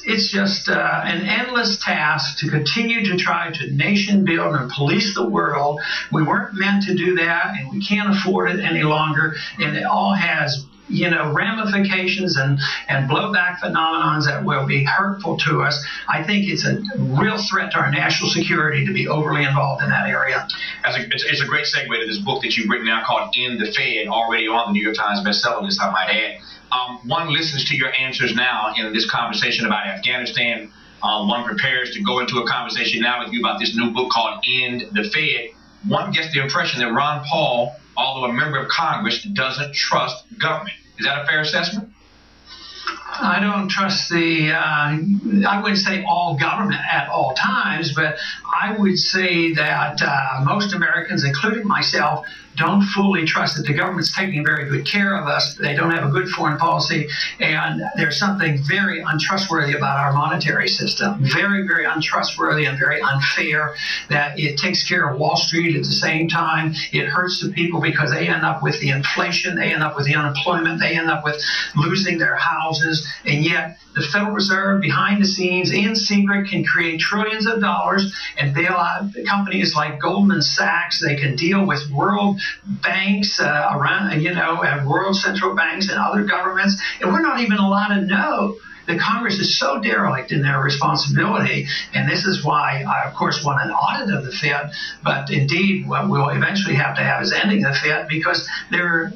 it's just an endless task to continue to try to nation build and police the world. We weren't meant to do that, and we can't afford it any longer. And it all has, you know, ramifications and blowback phenomenons that will be hurtful to us. I think it's a real threat to our national security to be overly involved in that area. It's a great segue to this book that you've written now called End the Fed, already on the New York Times bestseller list, I might add. One listens to your answers now in this conversation about Afghanistan. One prepares to go into a conversation now with you about this new book called End the Fed. One gets the impression that Ron Paul, although a member of Congress, doesn't trust government. Is that a fair assessment? I don't trust I wouldn't say all government at all times, but I would say that most Americans, including myself, don't fully trust that the government's taking very good care of us. They don't have a good foreign policy, and there's something very untrustworthy about our monetary system. Very, very untrustworthy and very unfair, that it takes care of Wall Street at the same time. It hurts the people because they end up with the inflation, they end up with the unemployment, they end up with losing their houses, and yet the Federal Reserve, behind the scenes, in secret, can create trillions of dollars and bail out companies like Goldman Sachs. They can deal with world banks around, you know, and world central banks and other governments. And we're not even allowed to know. The Congress is so derelict in their responsibility, and this is why I, of course, want an audit of the Fed, but indeed what we'll eventually have to have is ending the Fed, because they're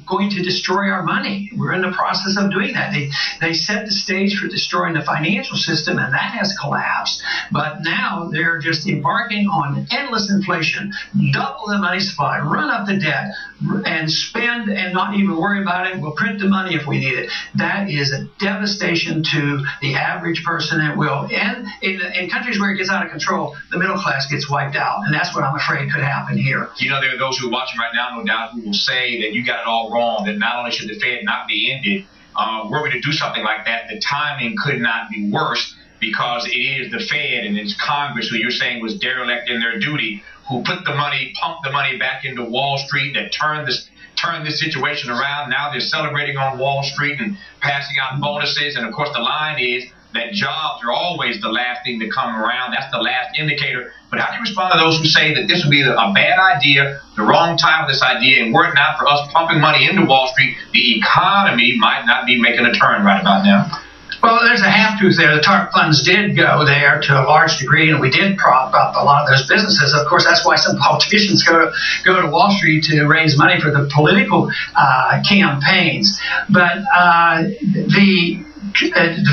going to destroy our money. We're in the process of doing that. They set the stage for destroying the financial system, and that has collapsed, but now they're just embarking on endless inflation, double the money supply, run up the debt, and spend and not even worry about it. We'll print the money if we need it. That is a devastation to the average person. It will. And in countries where it gets out of control, the middle class gets wiped out. And that's what I'm afraid could happen here. You know, there are those who are watching right now, no doubt, who will say that you got it all wrong, that not only should the Fed not be ended, were we to do something like that, the timing could not be worse, because it is the Fed and it's Congress, who you're saying was derelict in their duty, who put the money, pumped the money back into Wall Street, that turned this situation around. Now they're celebrating on Wall Street and passing out bonuses. And of course, the line is that jobs are always the last thing to come around. That's the last indicator. But how do you respond to those who say that this would be a bad idea, the wrong time for this idea, and were it not for us pumping money into Wall Street, the economy might not be making a turn right about now? Well, there's a half-truth there. The TARP funds did go there to a large degree, and we did prop up a lot of those businesses. Of course, that's why some politicians go to Wall Street to raise money for the political campaigns. But the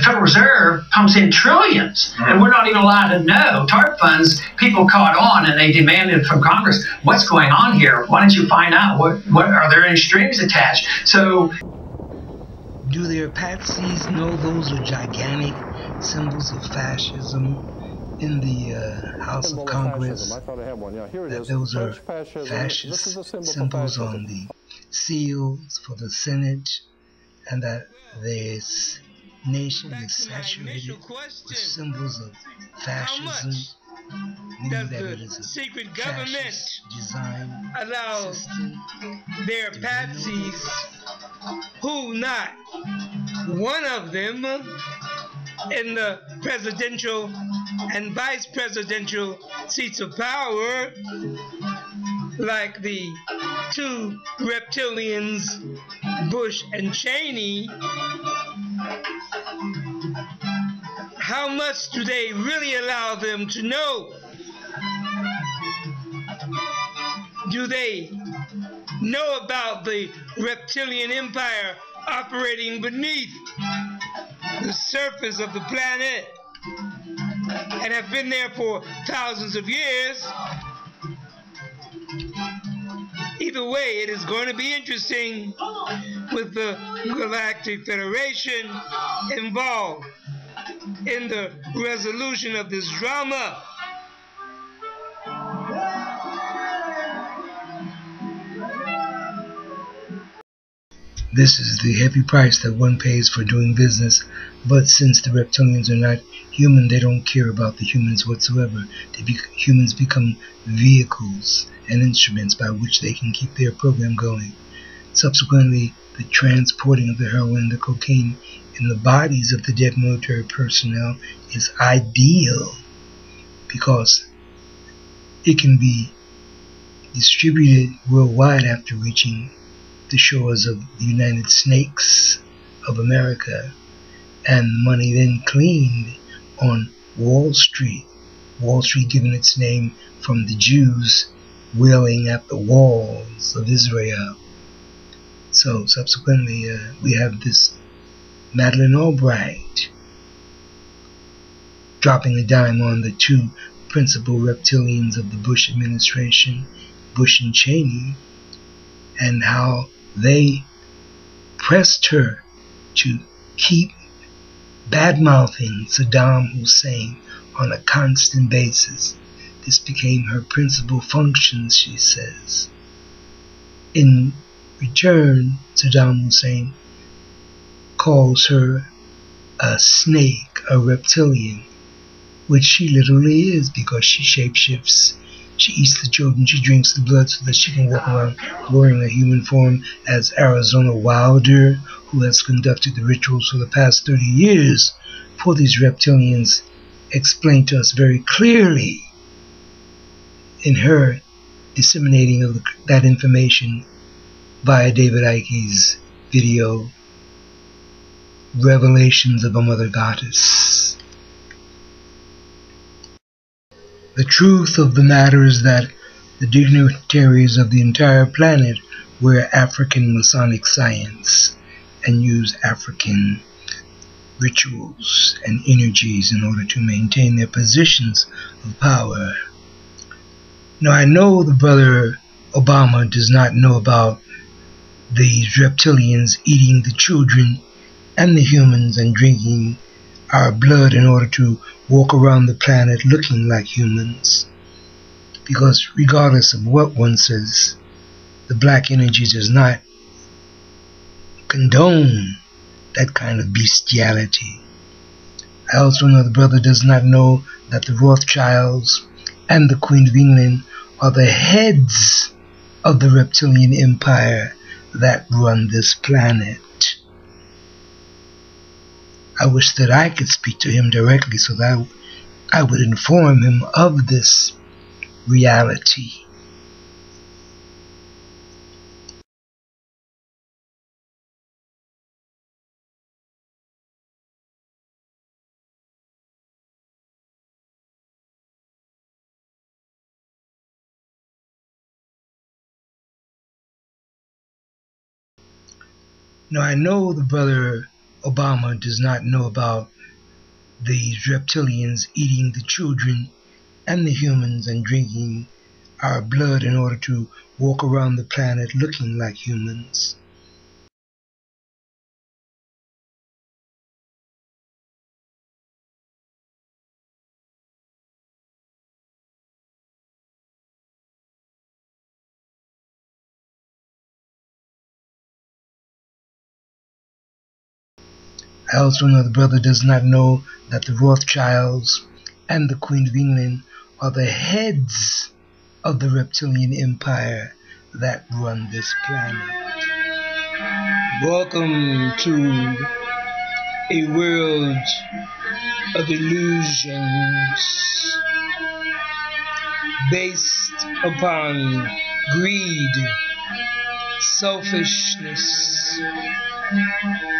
Federal Reserve pumps in trillions, and we're not even allowed to know. TARP funds, people caught on, and they demanded from Congress, what's going on here? Why don't you find out? What are there any strings attached? So, do their patsies know those are gigantic symbols of fascism in the House of Congress? That those are fascist symbols on the seals for the Senate, and that this nation is saturated with symbols of fascism, meaning that it is a secret government design allow their patsies, who not one of them in the presidential and vice presidential seats of power, like the two reptilians Bush and Cheney. How much do they really allow them to know? Do they know about the reptilian empire operating beneath the surface of the planet and have been there for thousands of years? Either way, it is going to be interesting with the Galactic Federation involved in the resolution of this drama. This is the heavy price that one pays for doing business, but since the reptilians are not human, they don't care about the humans whatsoever. Humans become vehicles and instruments by which they can keep their program going. Subsequently, the transporting of the heroin and the cocaine in the bodies of the dead military personnel is ideal because it can be distributed worldwide after reaching the shores of the United Snakes of America, and money then cleaned on Wall Street. Wall Street given its name from the Jews wailing at the walls of Israel. So subsequently we have this Madeleine Albright dropping a dime on the two principal reptilians of the Bush administration, Bush and Cheney, and how they pressed her to keep bad-mouthing Saddam Hussein on a constant basis. This became her principal function, she says. In return, Saddam Hussein calls her a snake, a reptilian, which she literally is, because she shapeshifts. She eats the children, she drinks the blood so that she can walk around wearing a human form, as Arizona Wilder, who has conducted the rituals for the past 30 years for these reptilians, explained to us very clearly in her disseminating of that information via David Icke's video, Revelations of a Mother Goddess. The truth of the matter is that the dignitaries of the entire planet wear African Masonic science and use African rituals and energies in order to maintain their positions of power. Now, I know the brother Obama does not know about these reptilians eating the children and the humans and drinking our blood in order to walk around the planet looking like humans. Because regardless of what one says, the black energy does not condone that kind of bestiality. I also know the brother does not know that the Rothschilds and the Queen of England are the heads of the reptilian empire that run this planet. I wish that I could speak to him directly so that I would inform him of this reality. Now, I know the brother Obama does not know about these reptilians eating the children and the humans and drinking our blood in order to walk around the planet looking like humans. I also know the brother does not know that the Rothschilds and the Queen of England are the heads of the reptilian empire that run this planet. Welcome to a world of illusions based upon greed, selfishness,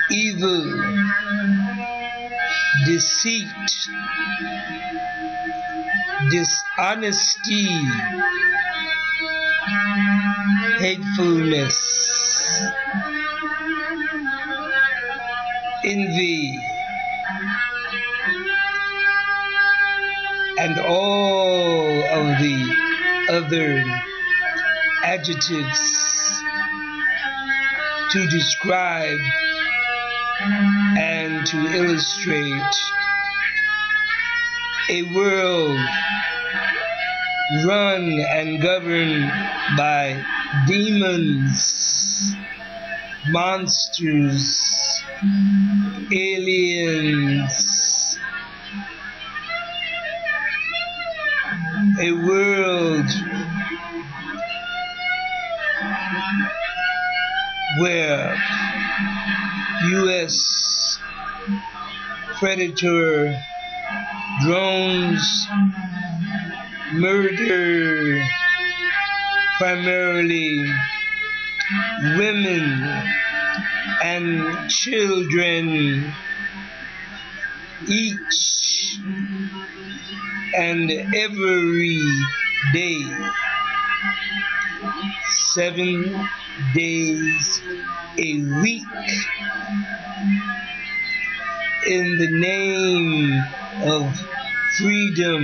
evil, deceit, dishonesty, hatefulness, envy, and all of the other adjectives to describe and to illustrate a world run and governed by demons, monsters, aliens, a world where U.S. predator drones murder primarily women and children each and every day, 7 days a week, in the name of freedom